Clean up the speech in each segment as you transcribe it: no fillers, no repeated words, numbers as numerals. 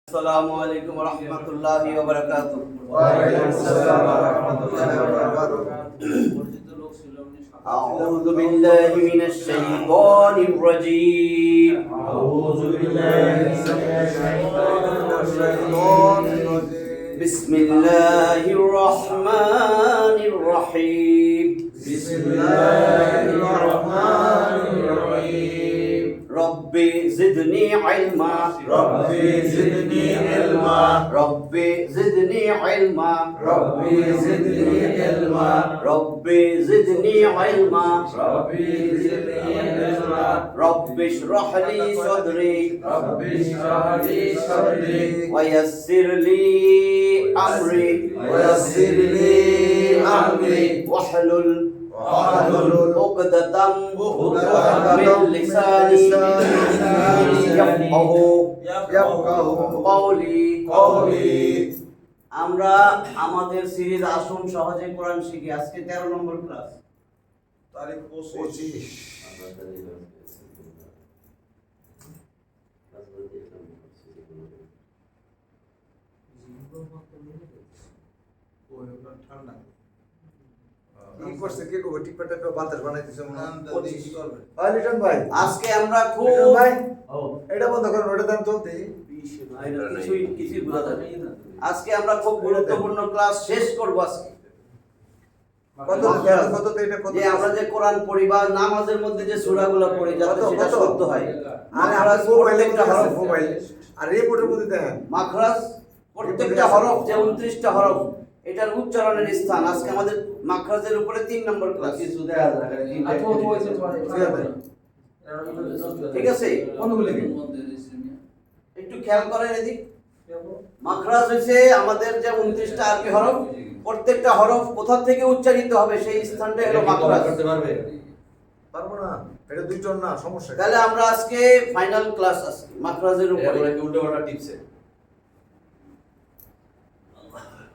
السلام عليكم ورحمة الله وبركاته. وعليكم السلام ورحمة الله وبركاته. أعوذ بالله من الشيطان الرجيم. أعوذ بالله من الشيطان الرجيم. بسم الله الرحمن الرحيم. بسم الله الرحمن الرحيم. ربي زدني علما. ربي زدني علما. ربي زدني علما. ربي زدني علما. ربي زدني علما. ربي زدني علما. رب اشرح لي صدري. ربي اشرح لي صدري. ويسر لي أمري. ويسر لي أمري. واحلل عقدة من لساني يفقهوا قولي. আমরা আমাদের সিরিজ আসুন সহজে কোরআন শিখি। আজকে 13 নম্বর ক্লাস। তারিখ 25। আজকে আমরা খুব এটা বন্ধ করেন, ওটা দেন তো। কিছুই বোঝা যাবে না। আজকে আমরা খুব গুরুত্বপূর্ণ ক্লাস শেষ করব আজকে। যে আমরা যে কোরআন পড়ি বা নামাজের মধ্যে যে সূরাগুলো পড়ি যাতে সেটা শুদ্ধ হয়। মাখরাজ প্রত্যেকটা হরফ, আর রিপোর্টের মধ্যে দেন মাখরাজ প্রত্যেকটা হরফ যে 29টা হরফ এটার উচ্চারণের স্থান। আজকে আমাদের মাখরাজের উপরে 3 নম্বর ক্লাস। ঠিক আছে, একটু খেয়াল করেন এদিক। মাখরাজ হইছে আমাদের যে 29টা আরবি হরফ, প্রত্যেকটা হরফ কোথা থেকে উচ্চারিত হবে সেই স্থানটাই হলো মাখরাজ। পারবো না, এটা দুই জন না, সমস্যা। তাহলে আমরা আজকে ফাইনাল ক্লাস আজকে মাখরাজের উপরে। উল্টোপাল্টা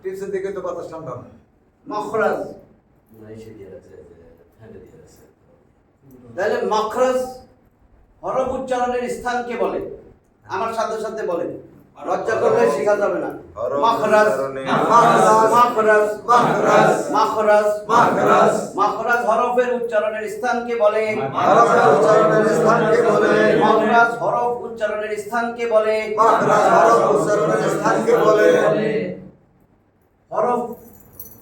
টিপসে দেখে তো বাতাস ঠান্ডা না। মাখরাজ, তাহলে মাখরাজ হরফ উচ্চারণের স্থানকে বলে। আমার সাথে সাথে বলেন, লজ্জা করলে শেখা যাবে না। মাখরাজ মাখরাজ মাখরাজ মাখরাজ মাখরাজ মাখরাজ হরফের উচ্চারণের স্থানকে বলে। হরফের উচ্চারণের স্থানকে বলে। মাখরাজ হরফ উচ্চারণের স্থানকে বলে। মাখরাজ হরফ উচ্চারণের স্থানকে বলে। হরফ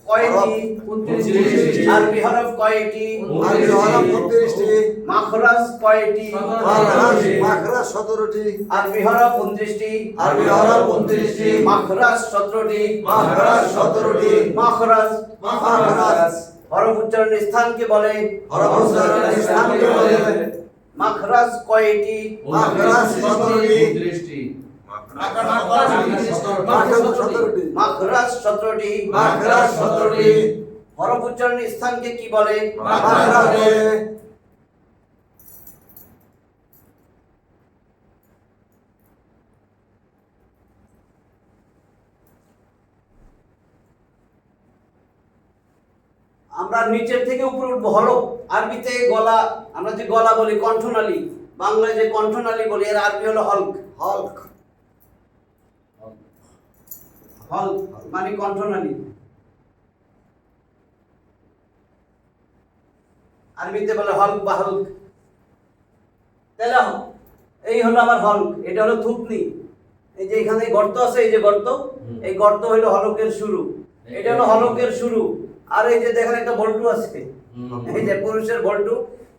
কয়টি? 29টি। আরবি হরফ কয়টি? আরবি হরফ 29টি। মাখরাজ কয়টি? মাখরাজ 17টি। আরবি হরফ 29টি। আরবি হরফ 29টি। মাখরাজ 17টি। মাখরাজ 17টি। মাখরাজ মাখরাজ হরফ উচ্চারণের স্থানকে বলে। হরফ উচ্চারণের স্থানকে বলে। মাখরাজ কয়টি? মাখরাজ 17টি। মাখরাজ 17টি। মাখরাজ 17টি। হরফ উচ্চারণের স্থানকে কি বলে? মাখরাজ বলে। আমরা নিচের থেকে উপরে উঠবো। হরফ আরবিতে গলা, আমরা যে গলা বলি কণ্ঠনালী, বাংলায় যে কণ্ঠনালী বলি, এর আরবি হলো হলক। হলক হলক মানে কণ্ঠনালী। আরবিতে বলে হলক বা হলক। তাহলে এই হলো আমার হলক, এটা হলো থুতনি। এই যে এখানে গর্ত আছে, এই যে গর্ত, এই গর্ত হলো হলকের শুরু। এটা হলো হলকের শুরু। আর এই যে দেখেন একটা বল্টু আছে, এই যে পুরুষের বল্টু,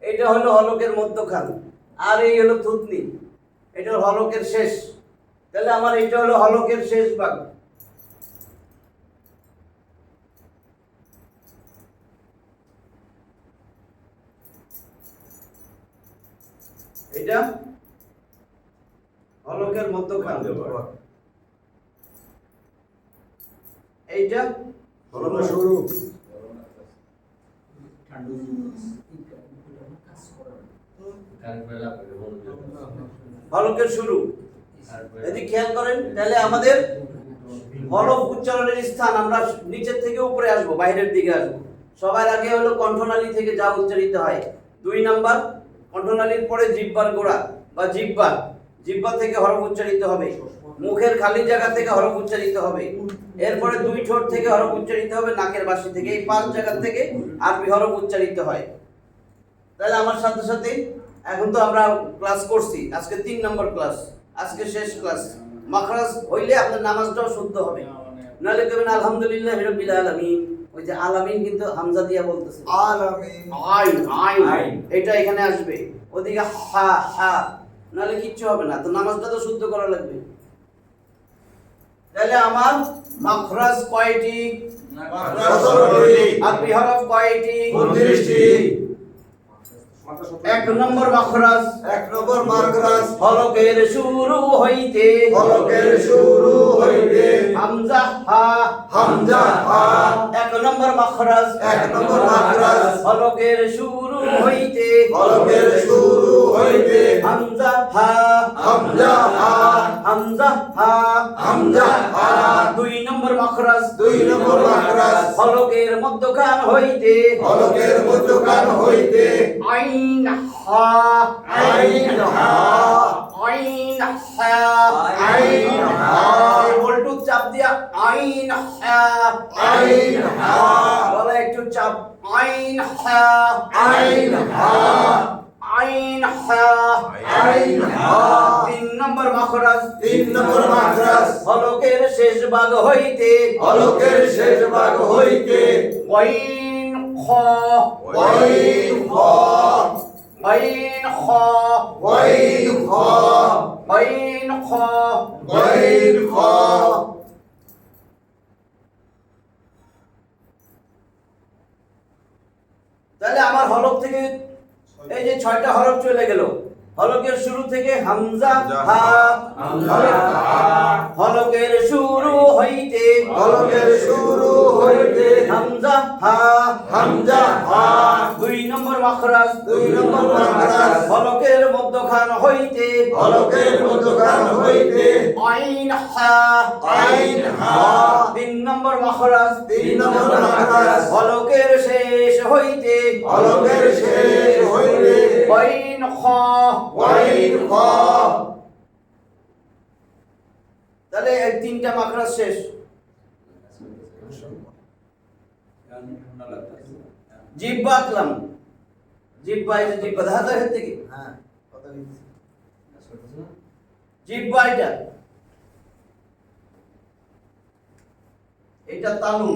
এটা হলো হলকের মধ্যখান। আর এই হলো থুতনি, এটা হলো হলকের শেষ। তাহলে আমার এটা হলো হলকের শেষ ভাগ। এটা হলকের মধ্যখান। এইটা হলকের শুরু। হলকের শুরু। যদি খেয়াল করেন তাহলে আমাদের হলক উচ্চারণের স্থান, আমরা নিচের থেকে উপরে আসবো, বাইরের দিকে আসবো। সবার আগে হলো কণ্ঠনালী থেকে যা উচ্চারিত হয়। 2 নাম্বার কণ্ঠনালীর পরে জিহ্বার গোড়া বা জিহ্বা, জিহ্বা থেকে হরফ উচ্চারিত হবে। মুখের খালি জায়গা থেকে হরফ উচ্চারিত হবে, এরপরে দুই ঠোঁট থেকে হরফ উচ্চারিত হবে, নাকের বাসি থেকে, এই 5 জায়গা থেকে আরবি হরফ উচ্চারিত হয়। তাহলে আমার সাথে সাথে এখন তো আমরা ক্লাস করছি, আজকে 3 নম্বর ক্লাস, আজকে শেষ ক্লাস। মাখরাজ হইলে আপনার নামাজটাও শুদ্ধ হবে, নাহলে কবেন আলহামদুলিল্লাহ রাব্বিল আলামিন, ওই যে আলামিন কিন্তু হামজা দিয়া বলতেছে, আলামিন আইন আইন এটা এখানে আসবে, ওদিকে হা হা, নাহলে কিচ্ছু হবে না। তো নামাজটা তো শুদ্ধ করা লাগবে। তাহলে আমার মাখরাজ কয়টি? আরবি হরফ কয়টি? 29টি। 1 নম্বর মাখরাজ, 1 নম্বর মাখরাজ হলকের শুরু হইতে, হলকের শুরু হইতে হামজা হা, হামজা হা। 1 নম্বর মাখরাজ, 1 নম্বর মাখরাজ হলকের শুরু হইতে, হলকের শুরু হইতে হামজা হা, হামজা হা, হামজা হা, হামজা হা। 2 নম্বর মাখরাজ, 2 নম্বর মাখরাজ হলকের মধ্যখান হইতে, হলকের মধ্যখান হইতে আইন হা, আইন হা, আইন হা, আইন হা। বলটু চাপ দিয়া আইন হা, আইন হা, বলে একটু চাপ, আইন হা, আইন হা, আইন হা, আইন হা। 3 নম্বর মাখরাজ, 3 নম্বর মাখরাজ হলকের শেষ ভাগ হইতে, হলকের শেষ ভাগ হইতে ওয়াইন খ, ওয়াইন খ, ওয়াইন খ, ওয়াইন খ, ওয়াইন খ। ওয়াইন খ। তাহলে আমার হলক থেকে এই যে 6টা হরফ চলে গেল। হলকের শুরু থেকে হামজা হা, হলকের শুরু হইতে, হলকের শুরু হইতে হামজা হা, হামজা হা। 2 নম্বর মাখরাজ, 2 নম্বর মাখরাজ হলকের মধ্যখান হইতে, হলকের মধ্যখান হইতে আইন হা, আইন হা। 3 নম্বর মাখরাজ, 3 নম্বর মাখরাজ হলকের শেষ হইতে, হলকের শেষ হইতে আইন খ। ওয়াইন খ। তাহলে এই 3টা মাখরাজ শেষ। জিহ্বা আঁকলাম, জিহ্বা এই যে জিহ্বা দেখা যায় এর থেকে, হ্যাঁ কথা বলছি। জিহ্বা এটা তালু,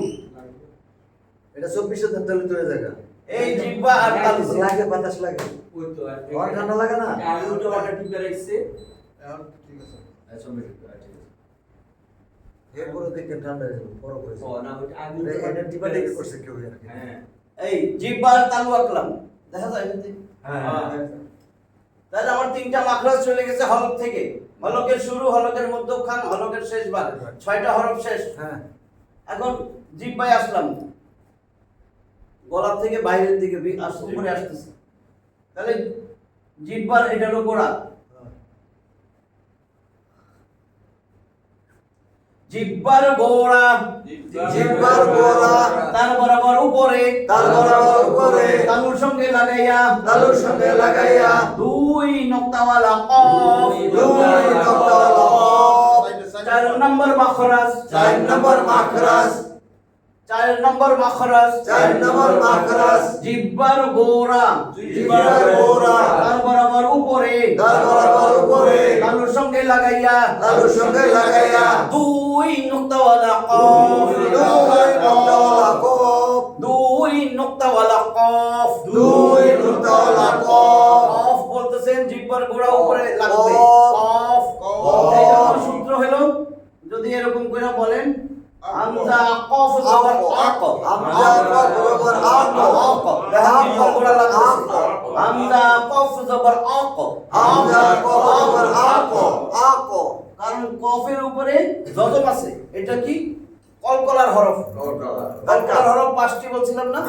এটা 24 এর তালে তোরে জায়গা এই জিহ্বা আর তালু লাগে, বাতাস লাগে, ওই তো আর আর ঠান্ডা লাগে না? আমি ওটা অর্ডার টিপে রাখছে। এখন ঠিক আছে। আচ্ছা ঠিক আছে। এরপরে দেখে ঠান্ডা হয়ে যাবে, বড় করে ও না ওটা আমি এটা টিপা দেখে করছে কেউ আর কি। হ্যাঁ এই জিহ্বা আর তালু আঁকলাম, দেখা যায় এর থেকে। হ্যাঁ তাহলে আমার 3টা মাখরাজ চলে গেছে হলক থেকে, হলকের শুরু, হলকের মধ্যখান, হলকের শেষ ভাগ, 6টা হরফ শেষ। হ্যাঁ এখন জিহ্বায় আসলাম, গলা থেকে বাইরের দিকে উপরে আসতেছে। তাহলে জিহ্বার এটা হলো গোড়া, জিহ্বার গোড়া, জিহ্বার গোড়া তার বরাবর উপরে, তার বরাবর উপরে তালুর সঙ্গে লাগাইয়া, তালুর সঙ্গে লাগাইয়া 2 নক্তাওয়ালা কফ, 2 নক্তাওয়ালা কফ। 4 নম্বর মাখরাজ, 4 নম্বর মাখরাজ, 4 নম্বর মাখরাজ, 4 নম্বর মাখরাজ জিহ্বার গোড়া, জিহ্বার গোড়া তার বরাবর উপরে, তার বরাবর উপরে তালুর সঙ্গে লাগাইয়া, তালুর সঙ্গে লাগাইয়া 2 নক্তাওয়ালা কফ, 2 নক্তাওয়ালা কফ, 2 নক্তাওয়ালা কফ, 2 নক্তাওয়ালা কফ। কফ বলতেছেন জিহ্বার গোড়া উপরে লাগবে, কফ, কফ। এই জন্য সূত্র হলো, যদি এরকম করে বলেন হামজা কফ জবর আক, হামজা কফ জবর আক, দেখেন জিহ্বার গোড়া লাগতেছে, হামজা কফ জবর আক, হামজা কফ জবর আক, আক। কারণ কফের উপরে যজম আছে, এটা কি কলকলার হরফ। কলকলার হরফ 5টি বলছিলাম না?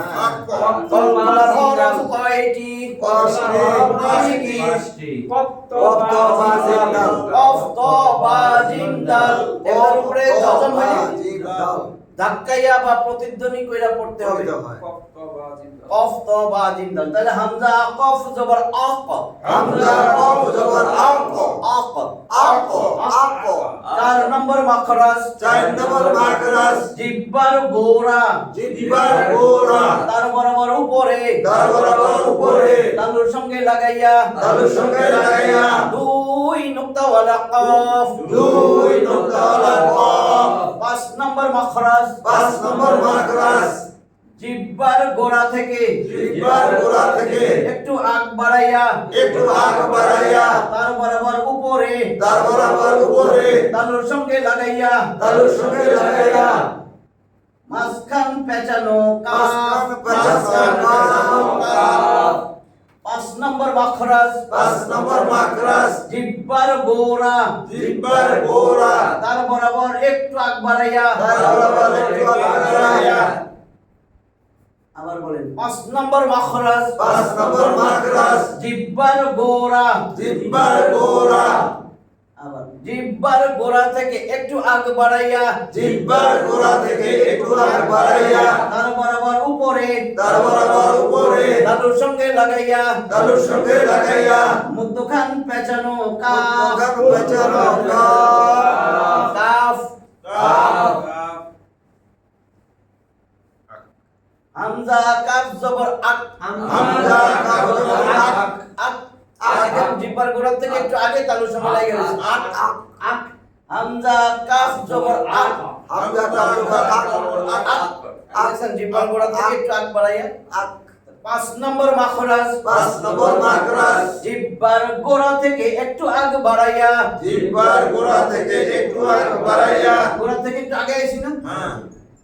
কলকলার হরফ কয়টি? 5টি। কফ তো বা জিম দাল, কফ তো বা জিম দাল, এর উপরে যজম হলে জিম দাল, ধাক্কাইয়া বা প্রতিধ্বনি কইরা পড়তে হবে। পড়তে হয়। কফ ক বা জিম দাল। কফ ত বা জিম দাল। তাহলে হামজা কফ জবর আক, হামজা কফ জবর আক, আক। আক, আক। 4 নম্বর মাখরাজ, 4 নম্বর মাখরাজ, জিহ্বার গোড়া, জিহ্বার গোড়া, তার বরাবর উপরে, তার বরাবর উপরে, তালুর সঙ্গে লাগাইয়া, তালুর সঙ্গে লাগাইয়া, 2 নুক্তাওয়ালা কফ, 2 নুক্তাওয়ালা কফ। 5 নম্বর মাখরাজ, 5 নম্বর মাখরাজ, জিহ্বার গোড়া থেকে, জিহ্বার গোড়া থেকে একটু আগ বাড়াইয়া, একটু আগ বাড়াইয়া, তার বরাবর উপরে, তার বরাবর উপরে, তালুর সঙ্গে লাগাইয়া, তালুর সঙ্গে লাগাইয়া, মাঝখান পেঁচানো কাফ, মাঝখান পেঁচানো কাফ। 5 নম্বর মাখরাজ, 5 নম্বর মাখরাজ, জিহ্বার গোড়া, জিহ্বার গোড়া, তার বরাবর একটু আগ বাড়াইয়া, তার বরাবর একটু আগ বাড়াইয়া। আবার বলেন 5 নম্বর মাখরাজ, 5 নম্বর মাখরাজ, জিহ্বার গোড়া, জিহ্বার গোড়া, আবার জিহ্বার গোড়া থেকে একটু আগ বাড়াইয়া, জিহ্বার গোড়া থেকে একটু আগ বাড়াইয়া, তার বরাবর উপরে, তার বরাবর উপরে, তালুর সঙ্গে লাগাইয়া, তালুর সঙ্গে লাগাইয়া, মধ্যখান পেঁচানো কাফ, মধ্যখান পেঁচানো কাফ। কাফ। কাফ। হামজা কাফ জবর আক, হামজা কাফ জবর আক, আক। একদম জিহ্বার গোড়া থেকে একটু আগে তালুর সঙ্গে লাগিয়ে গেছে। আক, আক, আক। হামজা কাফ জবর আক, হামজা কাফ জবর আক, আক। দেখছেন জিহ্বার গোড়া থেকে একটু আগ বাড়াইয়া। আক। 5 নম্বর মাখরাজ, 5 নম্বর মাখরাজ, জিহ্বার গোড়া থেকে একটু আগ বাড়াইয়া, জিহ্বার গোড়া থেকে একটু আগ বাড়াইয়া, গোড়া থেকে একটু আগে আইছি না, হ্যাঁ,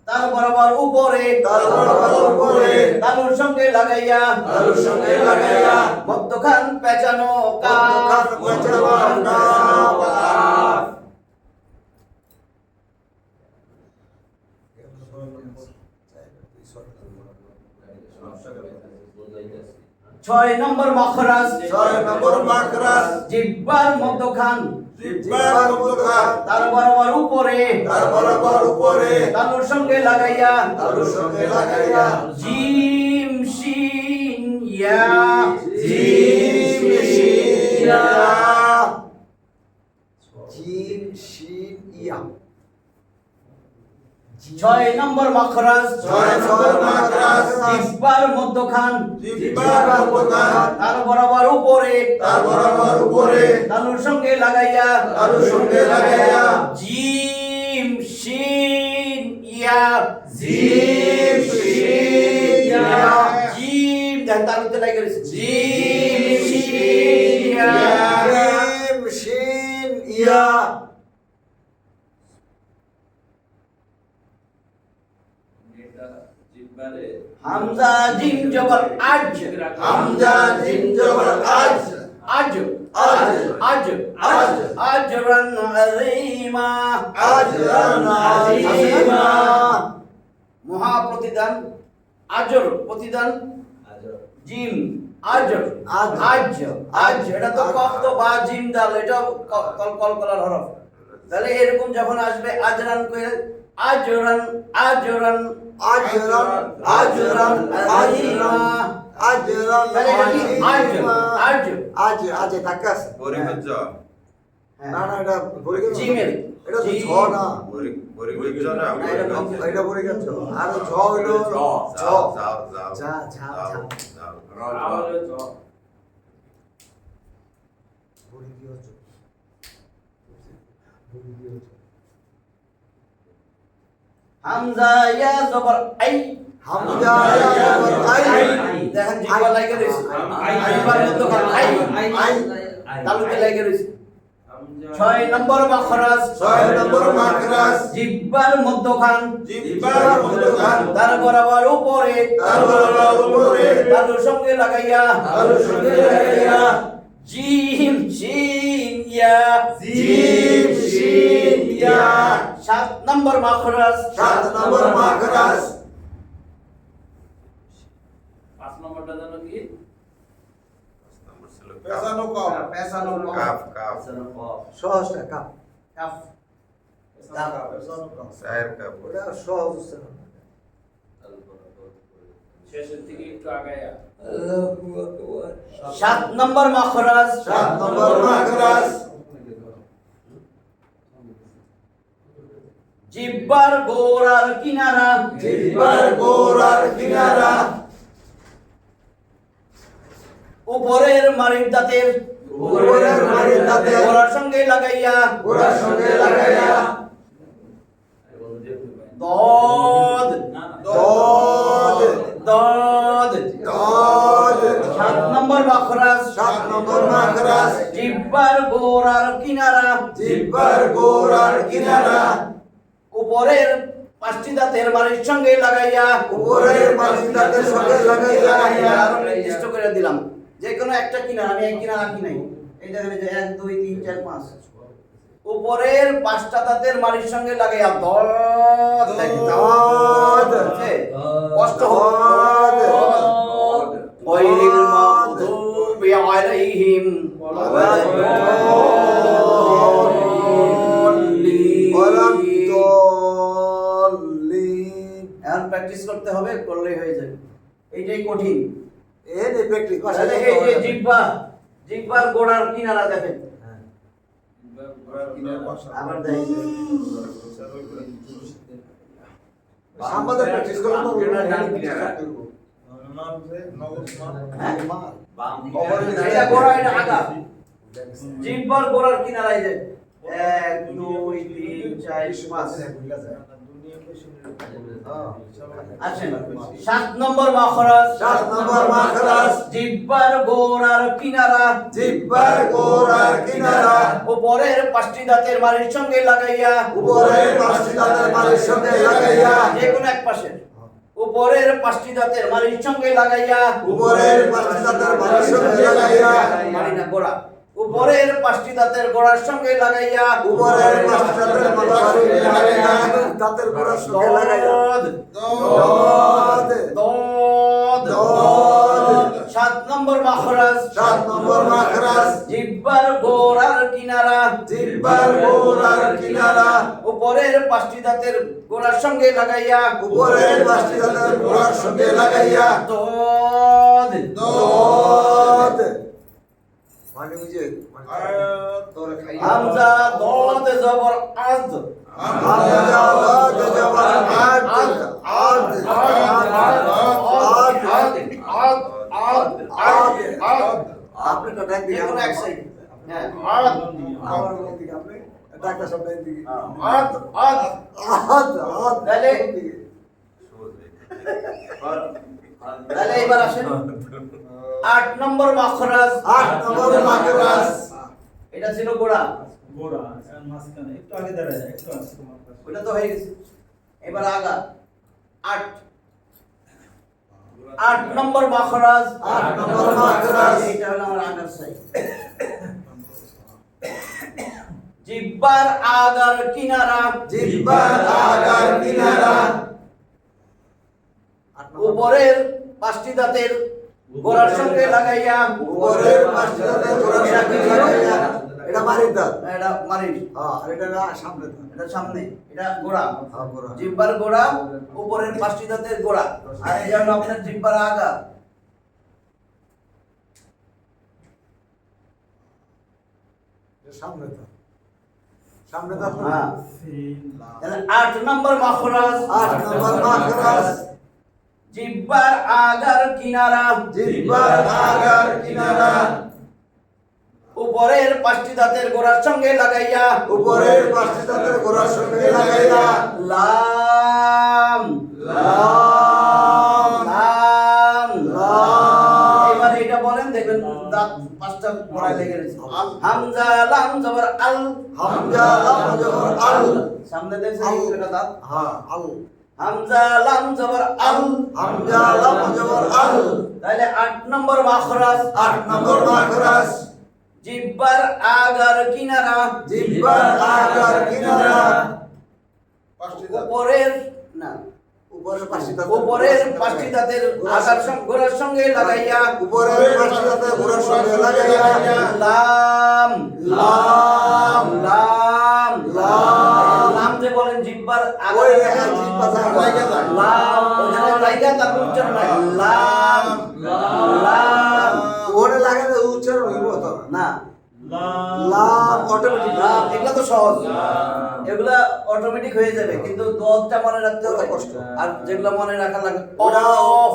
তার বরাবর উপরে, তার বরাবর উপরে, তালুর সঙ্গে লাগাইয়া, তালুর সঙ্গে লাগাইয়া, মধ্যখান পেঁচানো মধ্যখান কাফ। পেঁচানো কাফ। 6 নম্বর মাখরাজ, 6 নম্বর মাখরাজ, জিহ্বার মধ্যখান, জিহ্বার মধ্যখান, তার বরাবর উপরে, তার বরাবর উপরে, তালুর সঙ্গে লাগাইয়া, তালুর সঙ্গে লাগাইয়া, জিম শিন ইয়া, জিম শিন ইয়া, জিম শিন ইয়া। 6 নম্বর মাখরাজ, 6 নম্বর মাখরাজ, জিহ্বার মধ্যখান, জিহ্বার মধ্যখান, তার বরাবর উপরে, তার বরাবর উপরে, তালুর সঙ্গে লাগাইয়া, তালুর সঙ্গে লাগাইয়া, জিম শিন ইয়া, জিম শিন ইয়া, জিম দেন তালুতে লাগিয়ে গেছে, জিম শিন ইয়া। জিম শিন ইয়া। এটা জিহ্বারে হামজা জিম জবর আজ, হামজা জিম জবর আজ, আজ, আজ, আজ, আজ, আজরান আযীমা, আজরান আযীমা। মহা প্রতিদান, আজর প্রতিদান, জিম আজর, আজ, আজ, আজ। এটা তো কফ তো বা জিম দাল, এটা কলকলার হরফ। তাহলে এরকম যখন আসবে আজরান কইরা, আজরান, আজরান, আজরান, আজরান, আযীমা। আজরান তাহলে এটা কি আজ, আযীমা। আজ, আজ, আজ ধাক্কা আছে। বরিগজ্জ না না, এটা বরিগজ্জ না। জিমের, এটা তো ঝ না। বরিগজ্জ না না, এটা বরিগজ্জ। এটা বরিগজ্জ। আর ঝ হইলো ঝ। যাও যাও যাও যা, যা, যা। যাও তাহলে জ বরিগজ্জ। বরিগজ্জ। হামজা ইয়া জবর আই, হামজা ইয়া জবর আই। দেখেন জিহ্বা লাগিয়ে রয়েছে, জিহ্বার মধ্যখান আই, আই। তালুতে লাগিয়ে রয়েছে। হামজা 6 নম্বর মাখরাজ, 6 নম্বর মাখরাজ, জিহ্বার মধ্যখান, জিহ্বার মধ্যখান, তার বরাবর উপরে, তার বরাবর উপরে, তালুর সঙ্গে লাগাইয়া, তালুর সঙ্গে লাগাইয়া, জিম শিন ইয়া, জিম শিন ইয়া। 7 নম্বর মাখরাজ, 7 নম্বর মাখরাজ, 5 নম্বরটা জানো কি? পেছানো কফ। পেছানো কাফ কাফ সহজটা কাফ। কাফ। চায়ের কাপ ওটা সহজ হচ্ছে না। শেষের দিকে একটু আগায়া 7 নম্বর মাখরাজ 7 নম্বর মাখরাজ জিহ্বার গোড়ার কিনারা জিহ্বার গোড়ার কিনারা উপরের মাড়ির দাঁতের উপরের মাড়ির দাঁতের গোড়ার সঙ্গে লাগাইয়া গোড়ার সঙ্গে লাগাইয়া দদ দদ দদ দদ 7 নম্বর মাখরাজ 7 নম্বর মাখরাজ জিহ্বার গোড়ার কিনারা জিহ্বার গোড়ার কিনারা উপরের 5টি দাঁতের মাড়ির সঙ্গে লাগাইয়া উপরের মাড়ির দাঁতের সঙ্গে লাগাইয়া আরো নির্দিষ্ট করে দিলাম যে কোনো একটা কিনারা, আমি এক কিনারা আঁকি নাই। এই দেখেন এই যে 1 2 3 4 5 উপরের 5টা দাঁতের মাড়ির সঙ্গে লাগাইয়া দদ দদ কষ্ট দদ ওয়াইলিল মাগদুবি আলাইহিম এখন প্র্যাকটিস করতে হবে, করলেই হয়ে যাবে। এইটাই কঠিন। তাহলে এই যে জিহ্বার গোড়ার কিনারা দেখেন, আবার দেখেন আমাদের প্র্যাকটিস করলে তো এটা গোড়া, এটা আগা। জিহ্বার গোড়ার কিনারা এই যে 1 2 3 4 5 আসেন 7 নম্বর মাখরাজ 7 নম্বর মাখরাজ জিহ্বার গোড়ার কিনারা জিহ্বার গোড়ার কিনারা উপরের 5টি দাঁতের মাড়ির সঙ্গে লাগাইয়া উপরের 5টি দাঁতের মাড়ির সঙ্গে লাগাইয়া যে কোনো এক পাশে উপরের 5টি দাঁতের মাড়ির সঙ্গে লাগাইয়া উপরের 5টি দাঁতের মাড়ির সঙ্গে লাগাইয়া মাড়ি না গোড়া, উপরের 5টি দাঁতের গোড়ার সঙ্গে লাগাইয়া উপরের 5টি দাঁতের মাড়ির সঙ্গে লাগাইয়া দাঁতের গোড়ার সঙ্গে লাগাইয়া দদ দদ দদ 7 নম্বর মাখরাজ 7 নম্বর মাখরাজ জিহ্বার গোড়ার কিনারা জিহ্বার গোড়ার কিনারা উপরের 5টি দাঁতের গোড়ার সঙ্গে লাগাইয়া উপরের 5টি দাঁতের গোড়ার সঙ্গে লাগাইয়া দদ দদ মানে ওই যে তোরে খাই হামজা দদ জবর আজ হামজা দদ জবর আদ আদ আপনি তো ডাক দিয়ে কোনো এক সাইড হ্যাঁ আমার দিকে আপনি ডাকটা সব ডাক দিকে আদ আদ আদ আদ তাহলে তাহলে এবার আসেন 8 নম্বর মাখরাজ 8 নম্বর মাখরাজ এটা ছিল গোড়া, গোড়া মাঝখানে একটু আগে দাঁড়ায় একটু আছে ওটা তো হয়ে গেছে। এবার আগা 8 নম্বর মাখরাজ 8 নম্বর মাখরাজ এটা হলো আমার আগার সাইড। জিহ্বার আগার কিনারা জিহ্বার আগার কিনারা উপরের 5টি দাঁতের গোড়ার সঙ্গে লাগাইয়া উপরের 5টি দাঁতের গোড়ার সঙ্গে লাগাইয়া এটা মারির দাঁত এটা মারির, আর এটা না সামনে দাঁত এটা সামনে, এটা গোড়া, হ্যাঁ গোড়া জিহ্বার গোড়া উপরের 5টি দাঁতের গোড়া, আর এই হলো আপনার জিহ্বার আগা। সামনে দাঁত সামনে দাঁত হ্যাঁ তাহলে 8 নম্বর মাখরাজ 8 নম্বর মাখরাজ জিহ্বার আগার কিনারা জিহ্বার আগার কিনারা উপরের 5টি দাঁতের গোড়ার সঙ্গে লাগাইয়া উপরের 5টি দাঁতের গোড়ার সঙ্গে লাগাইয়া লাম লাম লাম লাম এবার এটা বলেন, দেখবেন দাঁত 5টা গোড়ায় লেগে গেছে। হামজা লাম জবর আল হামজা লাম জবর আল সামনে দেখছেন এটা দাঁত, হ্যাঁ আল হামজা লাম জবর আল হামজা লাম জবর আল তাহলে 8 নম্বর মাখরাজ 8 নম্বর মাখরাজ জিহ্বার আগার কিনারা জিহ্বার আগার কিনারা উপরের না উপরের 5টি দাঁত উপরের 5টি দাঁতের আগার গোড়ার সঙ্গে লাগাইয়া উপরের 5টি দাঁতের গোড়ার সঙ্গে লাগাইয়া লাম লাম লাম লাম লাম সহজে বলেন জিহ্বার আগা ওই জায়গায় জিহ্বা জায়গা যায়। লাম ওখানে জায়গা তারপর উচ্চারণ হয় লাম লাম ওরে লাগালে উচ্চারণ হইব তো না লাম অটোমেটিক লাম এগুলা তো সহজ এগুলা অটোমেটিক হয়ে যাবে কিন্তু দদটা মনে রাখতে হবে ওটা কষ্ট। আর যেগুলা মনে রাখা লাগে ওটা অফ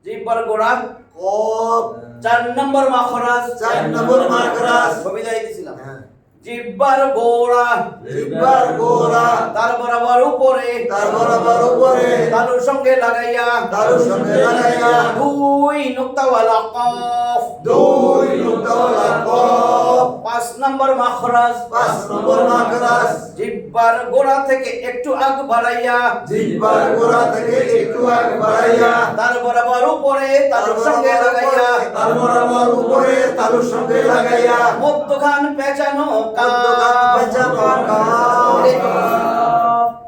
জিহ্বার গোড়া কফ 4 নম্বর মাখরাজ 4 নম্বর মাখরাজ কবিতা দিয়েছিলাম হ্যাঁ জিহ্বার গোড়া জিহ্বার গোড়া তার বরাবর উপরে তার বরাবর উপরে তালুর সঙ্গে লাগাইয়া তালুর সঙ্গে লাগাইয়া দুই নুক্তাওয়ালা কফ দুই নুক্তাওয়ালা কফ 5 নম্বর মাখরাজ 5 নম্বর মাখরাজ জিহ্বার গোড়া থেকে একটু আগ বাড়াইয়া জিহ্বার গোড়া থেকে একটু আগ বাড়াইয়া তার বরাবর উপরে তালুর সঙ্গে লাগাইয়া তার বরাবর উপরে তালুর সঙ্গে লাগাইয়া মধ্যখান পেঁচানো মধ্যখান পেঁচানো কাফ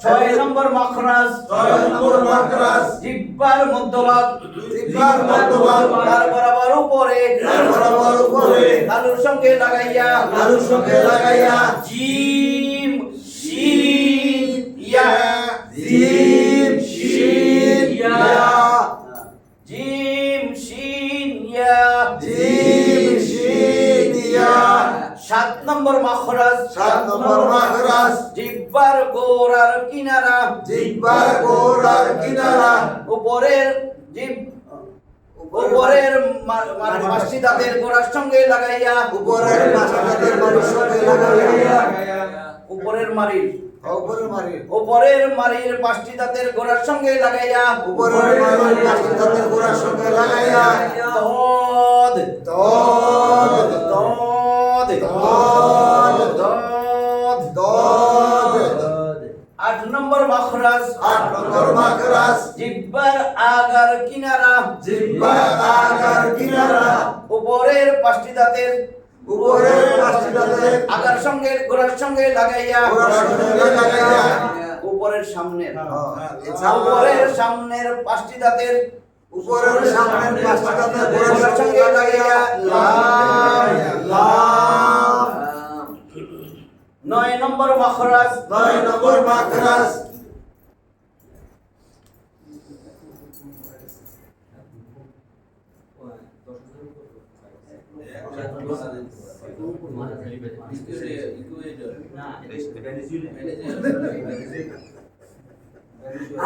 6 নম্বর মাখরাজ 6 নম্বর মাখরাজ জিহ্বার মধ্যভাগ জিহ্বার মধ্যভাগ তার বরাবর উপরে তার বরাবর উপরে তালুর সঙ্গে লাগাইয়া তালুর সঙ্গে লাগাইয়া জিম শিন ইয়া জিম শিন ইয়া জিম শিন ইয়া জিম শিন ইয়া 7 নম্বর মাখরাজ 7 নম্বর মাখরাজ জিহ্বার গোড়ার কিনারা জিহ্বার গোড়ার কিনারা উপরের জিহ্ব উপরের মানে পাঁচটি দাঁতের গোড়ার সঙ্গে লাগাইয়া উপরের মাথাদের বাড়ির সঙ্গে লাগাইয়া উপরের মারির উপরে মারি উপরের মারির পাঁচটি দাঁতের গোড়ার সঙ্গে লাগাইয়া উপরের মারির মাথাদের গোড়ার সঙ্গে লাগাইয়া তদ দদ তদ দদ তদ দদ 8 নম্বর মাখরাজ 8 নম্বর মাখরাজ জিহ্বার আগার কিনারা জিহ্বার আগার কিনারা উপরের পাঁচটি দাঁতের উপরের পাঁচটি দাঁতের আগার সঙ্গে গোড়ার সঙ্গে লাগাইয়া গোড়ার সঙ্গে লাগাইয়া উপরের সামনের উপরের উপরের সামনের পাঁচটি দাঁতের উপরের সামনের পাঁচটি দাঁতের গোড়ার গোড়ার সঙ্গে সঙ্গে লাগাইয়া লাগাইয়া লাম 9 নম্বর মাখরাজ 9 নম্বর মাখরাজ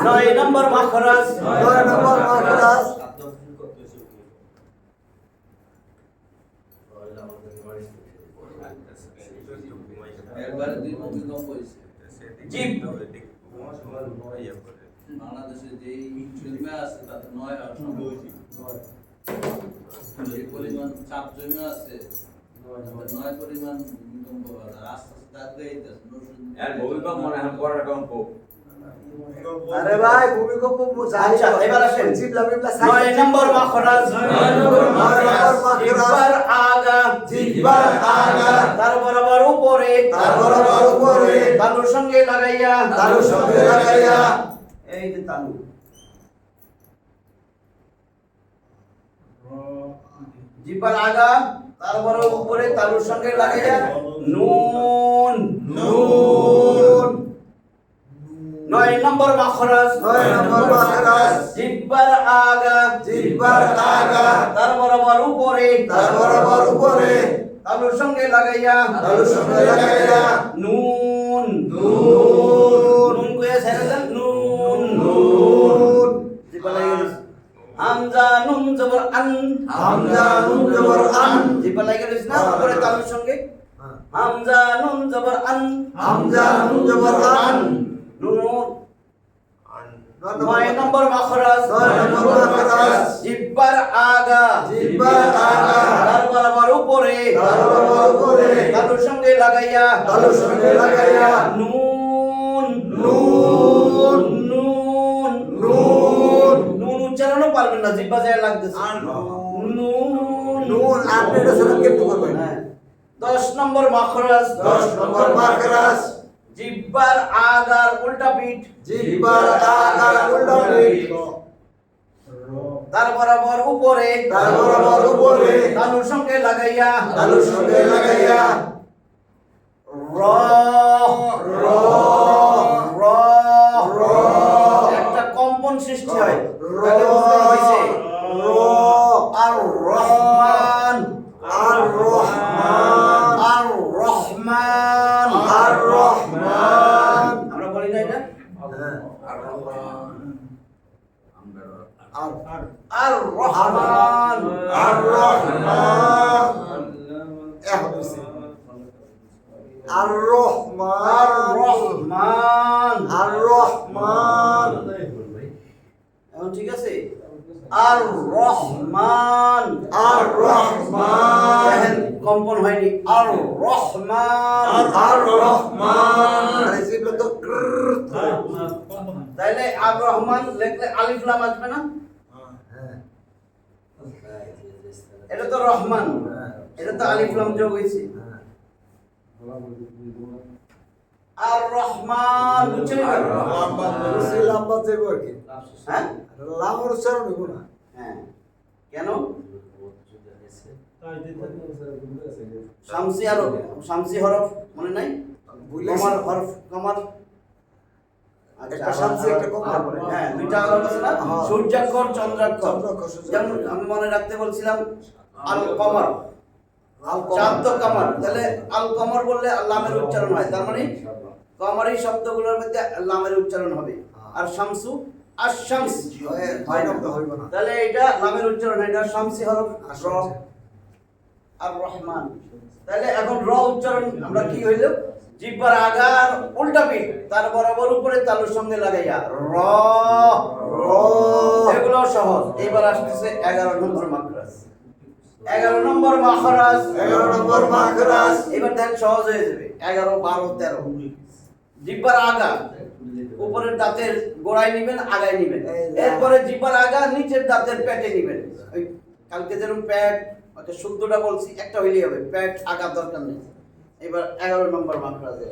নয় নম্বর মাখরাজ 9 নম্বর মাখরাজ একবারে দুই ভূমিকম্প হয়েছে জিভ বাংলাদেশে যে জমি আছে তাতে 9 আর সম্ভব যে পরিমাণ চাপ জমি আছে 9 পরিমাণ ভূমিকম্প হয় আর আস্তে আস্তে আগে আর ভূমিকম্প মনে হয় পরের কম্প আরে ভাই ভূমিকম্প আচ্ছা, এবার আসেন। জিবলা বিবলা 9 নম্বর মাখরাজ 9 নম্বর মাখরাজ জিহ্বার আগা জিহ্বার আগা তার বরাবর উপরে তার বরাবর উপরে তালুর সঙ্গে লাগাইয়া তালুর সঙ্গে লাগাইয়া এই যে তালু জিহ্বার আগা তার বরাবর উপরে তালুর সঙ্গে লাগাইয়া নুন নুন 9 নম্বর মাখরাজ 9 নম্বর মাখরাজ জিহ্বার আগা জিহ্বার আগা তার বরাবর উপরে তার বরাবর উপরে তালুর সঙ্গে লাগাইয়া তালুর সঙ্গে লাগাইয়া নুন নুন নুন কইয়া ছেড়ে দেন নুন নুন জিহ্বা লাগিয়ে দিস। হামজা নুন জবর আন হামজা নুন জবর আন জিহ্বা লাগিয়ে দিস না উপরে তালুর সঙ্গে হামজা নুন জবর আন হামজা নুন জবর আন নুন 9 নম্বর মাখরাজ 9 নম্বর মাখরাজ জিহ্বার আগা জিহ্বার আগা তার বরাবর উপরে তার বরাবর উপরে তালুর সঙ্গে লাগাইয়া তালুর সঙ্গে লাগাইয়া নুন নুন নুন নুন নুন উচ্চারণও পারবেন না জিহ্বা যায় লাগতেছে নুন নুন আপনি এটা শুনে কেটে করবেন হ্যাঁ। 10 নম্বর মাখরাজ 10 নম্বর মাখরাজ জিহ্বার আগার উল্টা পিঠ জিহ্বার আগা উল্টা পিঠ তার বরাবর উপরে তার বরাবর উপরে তালুর সঙ্গে লাগাইয়া তালুর সঙ্গে লাগাইয়া র র র সৃষ্টি হয় তাহলে উচ্চারণ হয়েছে র আর রহমান আর রহমান আর রহমান আর রহমান আমরা বলি না এটা আর আর রহমান আর রহমান আর রহমান আর রহমান আর রহমান এখন ঠিক আছে আর রহমান আর রহমান দেখেন কম্পন হয়নি আর রহমান আর রহমান আরে জিবলে তো তাইলে আর রহমান লিখলে আলিফ লাম আসবে না হ্যাঁ এটা তো রহমান এটা তো আলিফ লাম যোগ হয়েছে আর রহমান বুঝছেন আর রহমান লম্বা যাইব আর কি হ্যাঁ লামের উচ্চারণ হইব না হ্যাঁ কেন তাই দিতে শামসি হরফ শামসি হরফ মনে নাই বুঝলে কমার হরফ কমার একটা শামসি একটা কমার হ্যাঁ দুইটা হরফ আছে না হ্যাঁ। সূর্যাক্ষর চন্দ্রাক্ষর চন্দ্রাক্ষর, সূর্যাক্ষর। যেমন আমি মনে রাখতে বলছিলাম আল কমর আল চাঁদ কমর তাহলে আল কমর বললে লামের উচ্চারণ হয় তার মানে কমরি শব্দগুলোর মধ্যে লামের উচ্চারণ হবে আর শামসু আর শামস হয় না হইব না তাহলে এটা লামের উচ্চারণ এটা শামসি হরফ আর র আর রহমান তাহলে এখন র উচ্চারণ আমরা কি হইল জিহ্বার আগার উল্টা পিঠ তার বরাবর উপরে তালুর সঙ্গে লাগাইয়া র র এগুলো সহজ এবার আসতেছে 11 নম্বর মাখরাজ 11 নম্বর মাখরাজ 11 নম্বর মাখরাজ এবার দেখেন সহজ হয়ে যাবে 11 12 13 জিহ্বার আগা উপরের দাঁতের গোড়ায় নিবেন আগায় নিবেন এরপরে জিহ্বার আগা নিচের দাঁতের পেটে নিবেন ওই কালকে যেরকম পেট ওটা শুদ্ধটা বলছি একটা হইলেই হবে পেট আগা দরকার নেই এবার 11 নম্বর মাখরাজে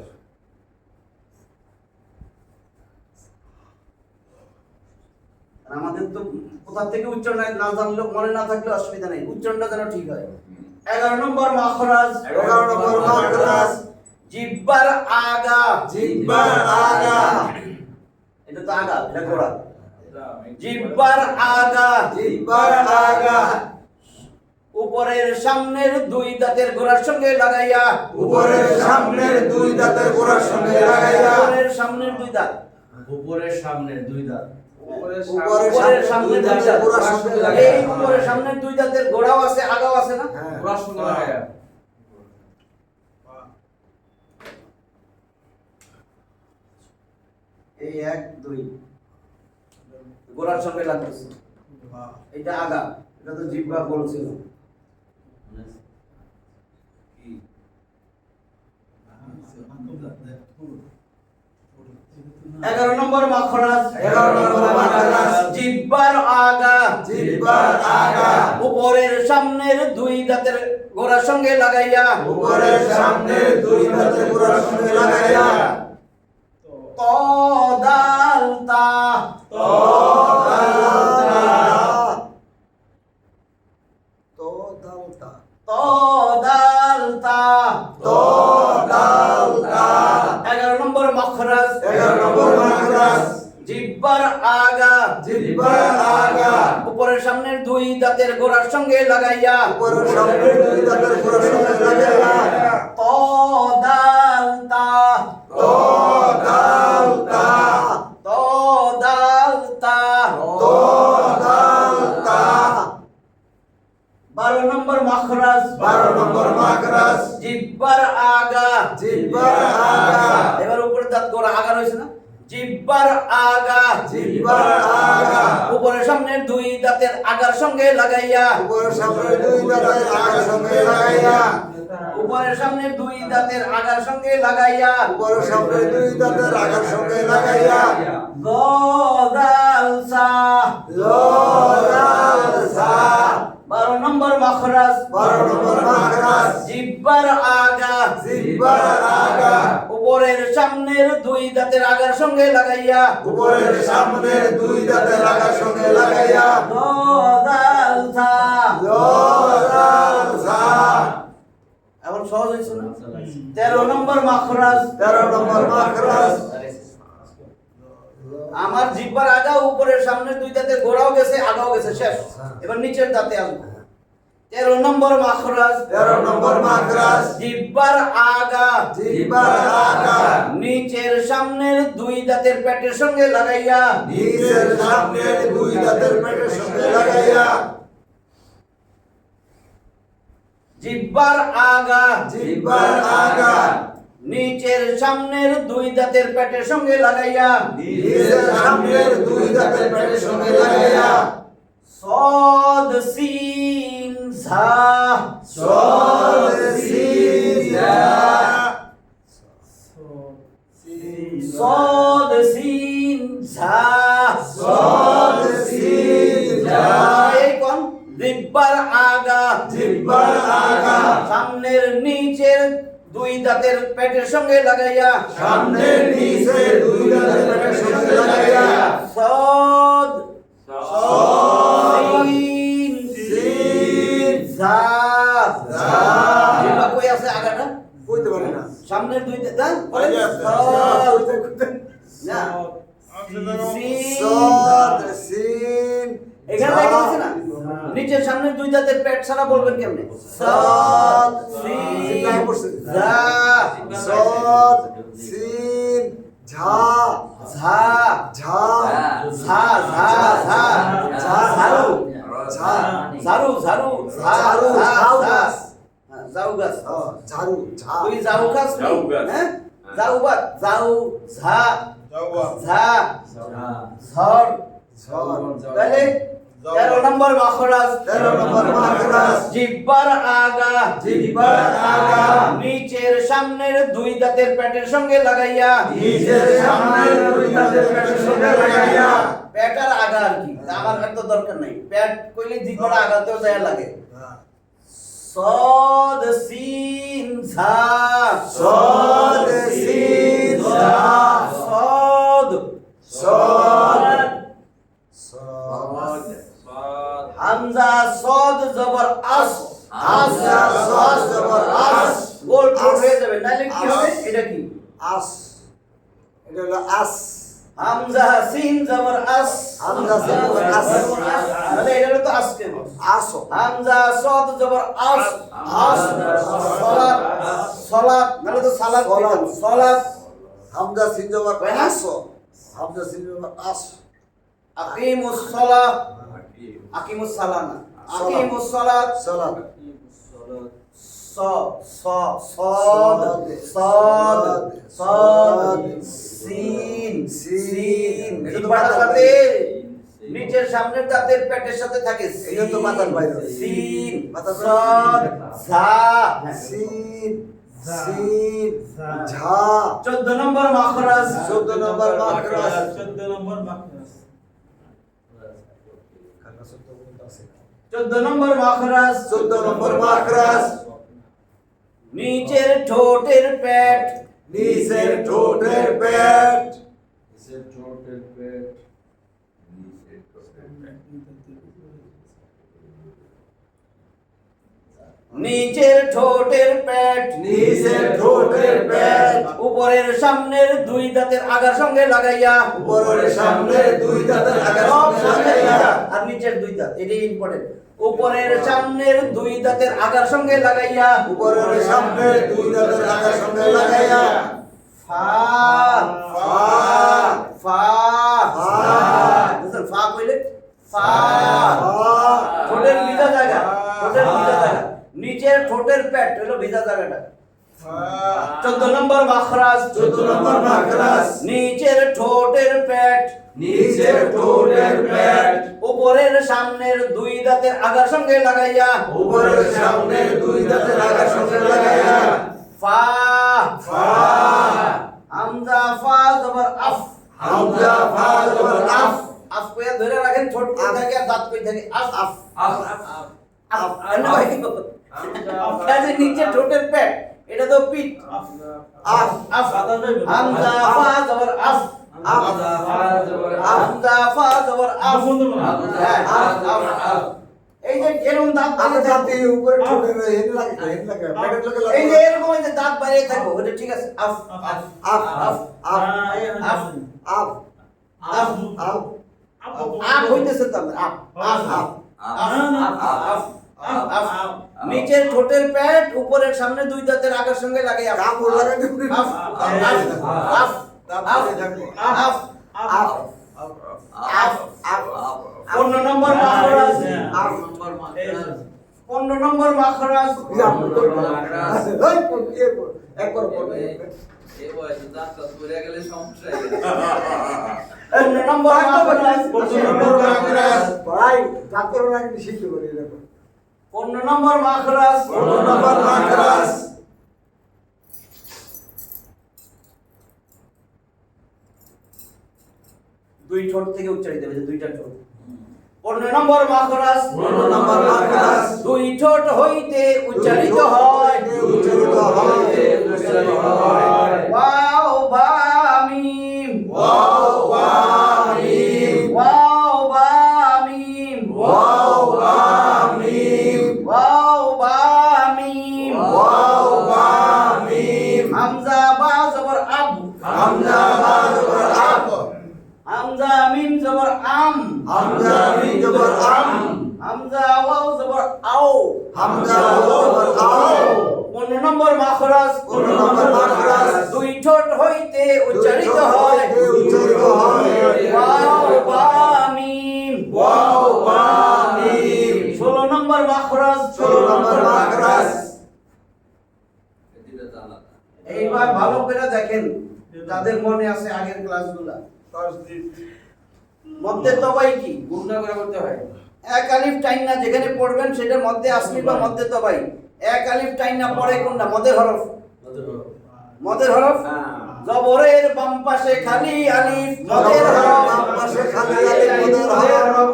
আমাদের তো কোথা থেকে উচ্চারণ না জানলে মনে না থাকলে অসুবিধা নেই উচ্চারণটা যেন ঠিক হয় 11 নম্বর মাখরাজ 11 নম্বর মাখরাজ জিহ্বার আগা জিহ্বার আগা এটা তো আগা এটা গোড়া জিহ্বার আগা জিহ্বার আগা উপরের সামনের দুই দাঁতের গোড়ার সঙ্গে লাগাইয়া উপরের সামনের দুই দাঁতের গোড়ার সঙ্গে লাগাইয়া উপরের সামনের দুই দাঁত উপরের সামনের দুই দাঁত উপরের সামনের দুই দাঁত গোড়ার সঙ্গে এই লাগাইয়া উপরের সামনের দুই দাঁতের গোড়াও আছে আগাও আছে না হ্যাঁ পুরার সঙ্গে লাগায়া এই 1 2 গোড়ার সঙ্গে লাগতেছে এটা আগা এটা তো জিহ্বা বলছিল কি 11 নম্বর মাখরাজ 11 নম্বর মাখরাজ জিহ্বার আগা জিহ্বার আগা উপরের সামনের দুই দাঁতের গোড়ার সঙ্গে লাগাইয়া উপরের সামনের দুই দাঁতের গোড়ার সঙ্গে লাগাইয়া ত দাল তা তো দালতা ত দাল তা তো দালতা 11 নম্বর মাখরাজ 11 নম্বর মাখরাজ জিহ্বার আগা জিহ্বার আগা উপরের সামনের দুই দাঁতের গোড়ার সঙ্গে লাগাইয়া উপরের সামনের দুই দাঁতের গোড়ার সঙ্গে লাগাইয়া ত দাল তা তো দালতা ত দাল তা তো দালতা 12 নম্বর মাখরাজ 12 নম্বর মাখরাজ জিহ্বার আগা জিহ্বার আগা এবার উপরের দাঁত গোড়া আগা রয়েছে না জিহ্বার আগা জিহ্বার আগা উপরের সামনের দুই দাঁতের আগার সঙ্গে লাগাইয়া উপরের সামনের দুই দাঁতের আগার সঙ্গে লাগাইয়া উপরের সামনের দুই দাঁতের আগার সঙ্গে লাগাইয়া উপরের সামনের দুই দাঁতের আগার সঙ্গে লাগাইয়া গ দাল সা লালসা 12 নম্বর মাখরাজ 12 নম্বর মাখরাজ জিহ্বার আগা জিহ্বার আগা উপরের সামনের দুই দাঁতের আগার সঙ্গে লাগাইয়া উপরের সামনের দুই দাঁতের আগার সঙ্গে লাগাইয়া গ দাল সা লালসা এখন সহজ হয়েছে না 13 নম্বর মাখরাজ 13 নম্বর মাখরাজ আমার জিহ্বার আগা উপরের সামনের দুই দাঁতের গোড়াও গেছে আগাও গেছে শেষ এবার নিচের দাঁতে আসবো 13 নম্বর মাখরাজ 13 নম্বর মাখরাজ জিহ্বার আগা জিহ্বার আগা নিচের সামনের দুই দাঁতের পেটের সঙ্গে লাগাইয়া নিচের সামনের দুই দাঁতের পেটের সঙ্গে লাগাইয়া জিহ্বার আগা জিহ্বার আগা নিচের সামনের দুই দাঁতের পেটের সঙ্গে লাগাইয়া নিচের সামনের দুই দাঁতের পেটের সঙ্গে লাগাইয়া صاد سين ঝা صاد سين ঝা صاد سين ঝা صاد سين ঝা এই কোন জিহ্বার আগা জিহ্বার আগা সামনের নিচের দুই দাঁতের পেটের সঙ্গে লাগাইয়া সামনের নিচের দুই দাঁতের পেটের সঙ্গে লাগাইয়া صاد صاد سين سين ঝা ঝা জিহ্বা কই আছে আগাটা কইতে পারি না সামনের দুই দাঁত বলেন কই আছে? না صاد سين এখানে লেখা আছে না নিচের সামনের দুই দাঁতের পেট ছাড়া বলবেন কেমনে صاد সিন ঝা صاد سين ঝা ঝা ঝা ঝা ঝা ঝা ঝা ঝাড়ু ঝা ঝাড়ু ঝাড়ু ঝা ঝাড়ু, ঝা ঝাউ ঝা গাছ। ঝাউ গাছ ঝাড়ু ঝা তুই ঝাউ গাছ নি? ঝাউ গাছ। হ্যাঁ ঝাউ গাছ ঝাউ ঝা ঝা ঝড় তাহলে 13 নম্বর মাখরাজ 13 নম্বর মাখরাজ জিহ্বার আগা জিহ্বার আগা নিচের সামনের দুই দাঁতের পেটের সঙ্গে লাগাইয়া নিচের সামনের দুই দাঁতের পেটের সঙ্গে লাগাইয়া পেটার আগা আর কি আমার এত দরকার নাই পেট কইলে জিহ্বার আগাতেও যায় লাগে صاد سين ঝা صاد سين ঝা صاد صاد হামজা صاد জবর আস হামজা صاد জবর আস গোল ঠোঁট হয়ে যাবে নাহলে কি হবে এটা কি আস এটা হলো আস হামজা সিন জবর আস হামজা সিন জবর আস তাহলে এটা হলো তো আস কেন আস হামজা صاد জবর আস আস সালাত সালাত মানে তো সালাত সালাত। সালাত হামজা সিন জবর তাই না? আস হামজা সিন জবর আস আকিমুস সালাত আকিমুস সালানা আকিমুস সালাত সালাত স স صاد صاد صاد সিন সিন এটা তো মাথার মাথার সাথে বাইরে। নিচের সামনের দাঁতের পেটের সাথে থাকে এটা তো মাথার বাইরে। সিন মাথার صاد ঝা সিন সিন ঝা 14 নম্বর মাখরাজ 14 নম্বর মাখরাজ 14 নম্বর মাখরাজ 14 নম্বর মাখরাজ 14 নম্বর মাখরাজ নিচের ঠোঁটের পেট নিচের ঠোঁটের পেট নিচের ঠোঁটের পেট নিচের ঠোঁটের পেট উপরের সামনের দুই দাঁতের আগার সঙ্গে লাগাইয়া উপরের সামনে দুই দাঁতের আগার সব সঙ্গে সামনে দুই লাগাইয়া দাঁত আর নিচের দুই দাঁত এটাই ইম্পর্টেন্ট উপরের সামনের দুই দাঁতের আগার সঙ্গে লাগাইয়া উপরের সামনে দুই দাঁতের আগার সঙ্গে লাগাইয়া ফা ফা ফা ফা বুঝছেন ফা কইলে ফা ফা ঠোঁটের ভিজা জায়গা ঠোঁটের ভিজা জায়গা নিচের ঠোঁটের পেট হলো ভিজা জায়গাটা 14 নম্বর মাখরাজ 14 নম্বর মাখরাজ নিচের ঠোঁটের পেট নিচের ঠোঁটের পেট উপরের সামনের দুই দাঁতের আগার সঙ্গে লাগাইয়া উপরের সামনে দুই দাঁতের আগার সঙ্গে লাগাইয়া ফা ফা হামজা ফা জবর আফ হামজা ফা জবর আফ আফ কইয়া ধরে রাখেন ঠোঁট কই থাকে আর দাঁত কই থাকে আফ আফ আফ না ভাই কাজে নিচে ঠোঁটের পেট এটা তো পিঠ আফ আফ হামজা ফা জবর আফ হামজা ফা জবর আফ হামজা ফা জবর আফ হ্যাঁ, আফ আফ আফ এই যে এরকম দাঁত আমরা বাড়িয়ে জাতি থাকবো উপরে ঠোঁটের হেড লাগে পেটের লগে এই যে এরকম এই যে দাঁত বাড়িয়ে থাকবো ওটা ঠিক আছে আফ আফ আফ আফ আফ আফ আফ আফ আপ আপ হইতেছে তো আপ আফ আফ নিচের ঠোঁটের পেট উপরের সামনে দুই দাঁতের আগের সঙ্গে লাগে আপ কাপড় লাগাতে আফ আফ আফ আফ আফ আফ আফ 15 নম্বর মাখরাজ 15 নম্বর মাখরাজ একবার এই বয়সে দাঁত পড়ে গেলে সমস্যা 15 নম্বর মাখরাজ ভাই ডাক্তার নাকি নিষিদ্ধ করে এরকম 15 নম্বর মাখরাজ 15 নম্বর মাখরাজ দুই ঠোঁট থেকে উচ্চারিত হবে দুইটা ঠোঁট 15 নম্বর মাখরাজ 15 নম্বর মাখরাজ দুই ঠোঁট হইতে উচ্চারিত হয় উচ্চারিত হয় ওয়াও বা মিম ওয়াও বা মিম ওয়াও বা মিম ওয়াও বা মিম ওয়াও বা মিম ওয়াও বা মিম হামজা বা জবর আব হামজা বা জবর আপ হামজা মিম জবর আম হামজা মিম জবর আম হামজা ওয়াও জবর আও হামজা ওয়াও জবর আও 15 নম্বর মাখরাজ 15 নম্বর মাখরাজ দুই ঠোঁট হইতে উচ্চারিত হয় উচ্চারিত হয় ওয়াও বা মিম ওয়াও বা মিম 16 নম্বর মাখরাজ 16 নম্বর মাখরাজ এটা তো আলাদা এইবার ভালো করে দেখেন তাদের মনে আছে আগের ক্লাসগুলা মধ্যে তবাই কি গুণনা করে করতে হয়। এক আলিফ টাইন না যেখানে পড়বেন সেটার মধ্যে আসলি বা মধ্যে তবাই এক আলিফ টাইন না পড়ে কোনটা মদের হরফ মদের হরফ জবরের বাম পাশে খালি আলিফ মদের হরফ বাম পাশে খালি আলিফ মদের হরফ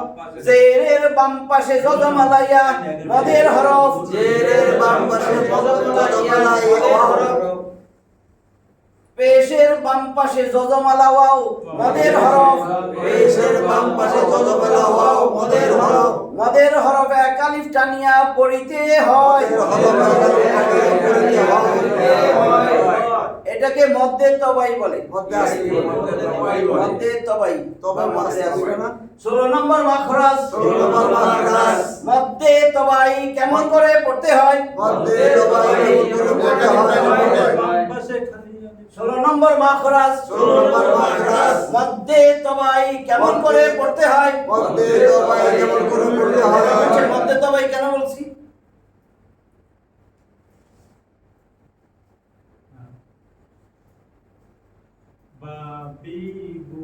জেরের বাম পাশে জজমালাইয়া মদের হরফ জেরের বাম পাশে জজমালাইয়া হরফ পেশের বাম পাশে জজমালা ওয়াও মদের হরফ পেশের বাম পাশে জজমালা ওয়াও মদের হরফ মদের হরফ এক আলিফ টানিয়া পড়িতে হয় এটাকে মধ্যে তবাই বলে মধ্যে আসলি মধ্যে তবাই তবাই মধ্যে আসবে না 16 নম্বর মাখরাজ 16 নম্বর মাখরাজ মধ্যে তবাই কেমন করে পড়তে হয় মধ্যে তবাই কেমন করে পড়তে হয় পাশে খালি 16 নম্বর মাখরাজ 16 নম্বর মাখরাজ মধ্যে তবাই কেমন করে পড়তে হয় মধ্যে তবাই কেমন করে পড়তে হয় আচ্ছা, মধ্যে তবাই কেন বলছি বাবিবু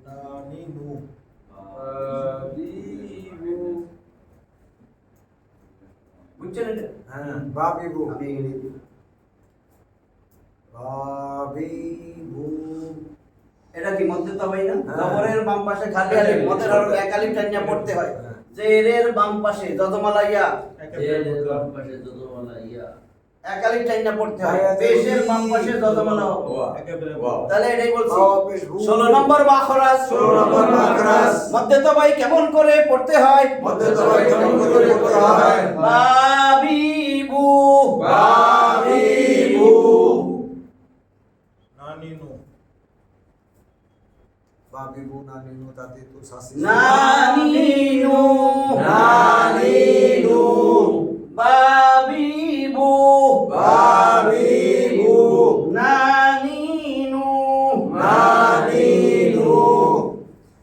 নানিনু বুঝছেন এটা হ্যাঁ বাবিবু আমি ইংরেজি বাবিবু এটা কি মধ্যে তবাই না হ্যাঁ। জবরের বাম পাশে খালি আলিফ মধ্যে হরফ এক আলিফ টানিয়া পড়তে হয় হ্যাঁ। জেরের বাম পাশে জজমালাইয়া জেরের বাম পাশে যতমালাইয়া এক আলিফ টানিয়া পড়তে হয় পেশের বাম পাশে জজমালা একেবারে তাহলে এটাই বলছি ওয়া পেশ হু। 16 নম্বর মাখরাজ 16 নম্বর মাখরাজ মধ্যে তবাই কেমন করে পড়তে হয় মধ্যে তবাই কেমন করে পড়তে হয় বাবিবু বাবিবু নানিনু বাবিবু নানিনু তাতে তো শাসি নানিনু নানিনু বাবিবু বাবিবু নানিনু নানিনু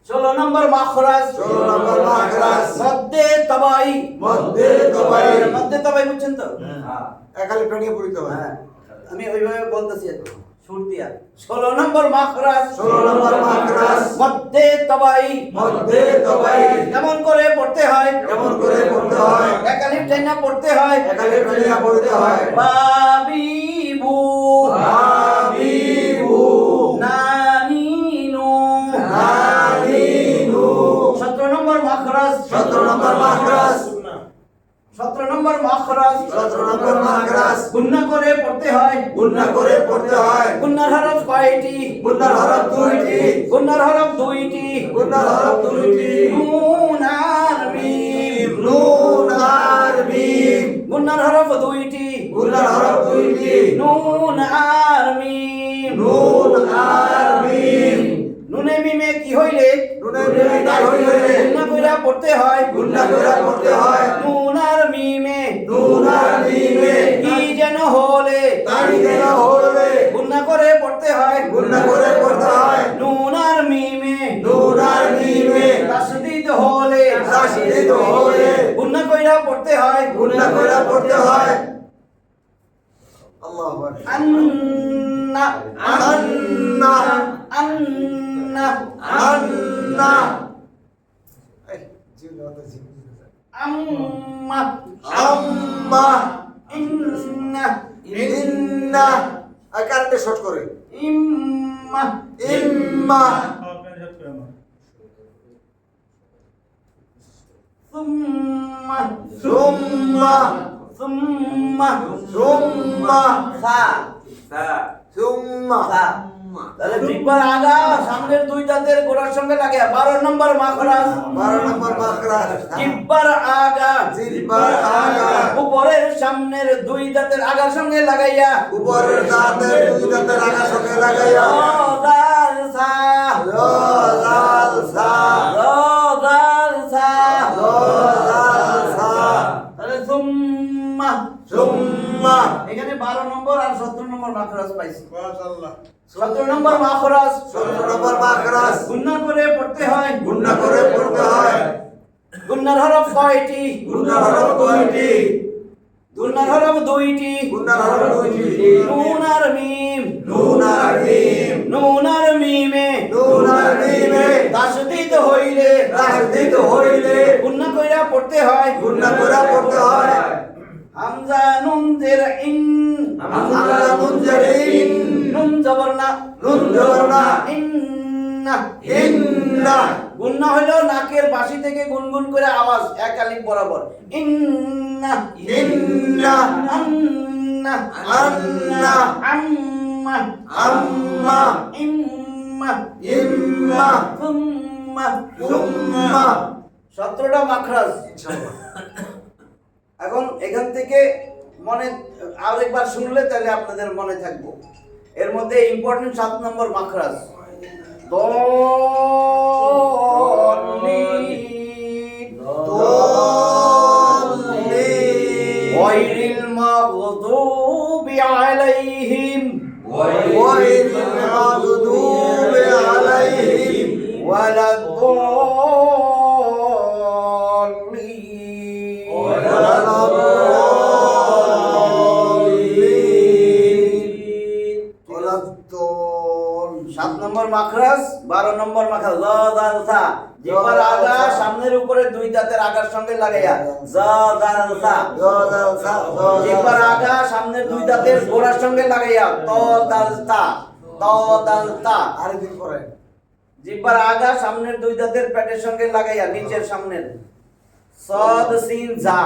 16 নম্বর মাখরাজ 16 নম্বর মাখরাজ মধ্যে তবাই মধ্যে তবাই মধ্যে তবাই বুঝছেন তো হ্যাঁ একালে প্রাণী পড়তে হয় হ্যাঁ আমি ওইভাবে বলতেছি সুর দিয়া 16 নম্বর মাখরাজ 16 নম্বর মাখরাজ মধ্যে তবাই মধ্যে তবাই কেমন করে পড়তে হয় কেমন করে পড়তে হয় এক আলিফ টাইনা পড়তে হয় একালে প্রাণী পড়তে হয় বাবিবু বাবিবু নানিনু নানিনু 17 নম্বর মাখরাজ 17 নম্বর মাখরাজ 17 নম্বর মাখরাজ 17 নম্বর মাখরাজ গুণনা করে পড়তে হয় গুণনা করে পড়তে হয় গুণনার হরফ কয়টি গুণনার হরফ দুইটি গুণনার হরফ দুইটি গুণনার হরফ দুইটি নুন আর মিম নুন আর মিম গুণনার হরফ দুইটি গুণনার হরফ দুইটি নুন আর মিম বিদায় হইলে গুন্না কইরা পড়তে হয় গুন্না কইরা পড়তে হয় নুন আর মিমে নুন আর মিমে কি যেন হলে তারি যেন হলে গুন্না করে পড়তে হয় গুন্না করে পড়তে হয় নুন আর মিমে নুন আর মিমে তাসদীদ হলে তাসদীদ হলে গুন্না কইরা পড়তে হয় গুন্না কইরা পড়তে হয় আল্লাহু আকবার আন্না আন্না আন্না আন্না এই জিন্নাত জিন্নাত আম্মা আম্মা ইন্না ইন্না আকারটা শর্ট করে ইম্মা ইম্মা আপনার হেল্প করে আমার সুম্মা সুম্মা সুম্মা সুম্মা সা সুম্মা সা তাহলে জিহ্বার আগা সামনের দুই দাঁতের গোড়ার সঙ্গে লাগে 12 নম্বর মাখরাজ 12 নম্বর মাখরাজ জিহ্বার আগা জিহ্বার আগা উপরের সামনের দুই দাঁতের আগার সঙ্গে লাগাইয়া উপরের দাঁতের দুই দাঁতের আগা সঙ্গে লাগাইয়া দাল সা লাল সা দাল সা লাল সা তাহলে সুম্মা সুম্মা এখানে 12 নম্বর আর 17 নম্বর মাখরাজ পাইছি মাশাআল্লাহ 17 নম্বর মাখরাজ 17 নম্বর মাখরাজ গুন্না করে পড়তে হয় গুন্না করে পড়তে হয় গুন্নার হরফ কয়টি গুন্নার হরফ কয়টি গুন্নার হরফ দুইটি গুন্নার হরফ দুইটি নুন আর মিম নুন আর মিম নুন আর মিমে নুন আর মিমে তাসদীদ হইলে তাসদীদ হইলে গুন্না কইরা পড়তে হয় গুন্না করে পড়তে হয় হামজা নুন জের ইন হামজা নুন জের ইন নুন জবর না নুন জবর না ইন্না ইন্না গুন্না হলো নাকের বাসি থেকে গুনগুন করে আওয়াজ এক আলিফ বরাবর ইন্না ইন্না আন্না আন্না আম্মা আম্মা ইম্মা ইম্মা সুম্মা সুম্মা 17টা মাখরাজ ইনশাআল্লাহ এখন এখান থেকে মনে আরেকবার শুনলে তাহলে আপনাদের মনে থাকবো এর মধ্যে ইম্পর্টেন্ট 7 নম্বর মাখরাজ গায়রিল মাগদুবি আলাইহিম غير المغضوب عليهم ওয়ালাদ-দাল্লিন ولا الضالين ولا الضالين 7 নম্বর মাখরাজ 12 নম্বর মাখরাজ জ দাল সা জিহ্বার আগা সামনের উপরে দুই দাঁতের আগার সঙ্গে লাগাইয়া জ দাল সা জিহ্বার আগা সামনের দুই দাঁতের গোড়ার সঙ্গে লাগাইয়া ত দাল তা আরেকদিন পরে জিহ্বার আগা সামনের দুই দাঁতের পেটের সঙ্গে লাগাইয়া নিচের সামনের সদ সিন জা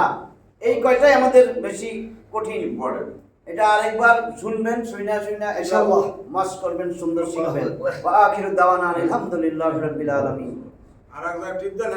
এই কয়টাই আমাদের বেশি কঠিন ইম্পর্টেন্ট এটা আরেকবার শুনবেন শুইনা ইনশাআল্লাহ মাস করবেন সুন্দর শিখবেন ওয়া আখিরু দাওয়ানা আলহামদুলিল্লাহি রাব্বিল আলামিন আরেকবার টিপ দেন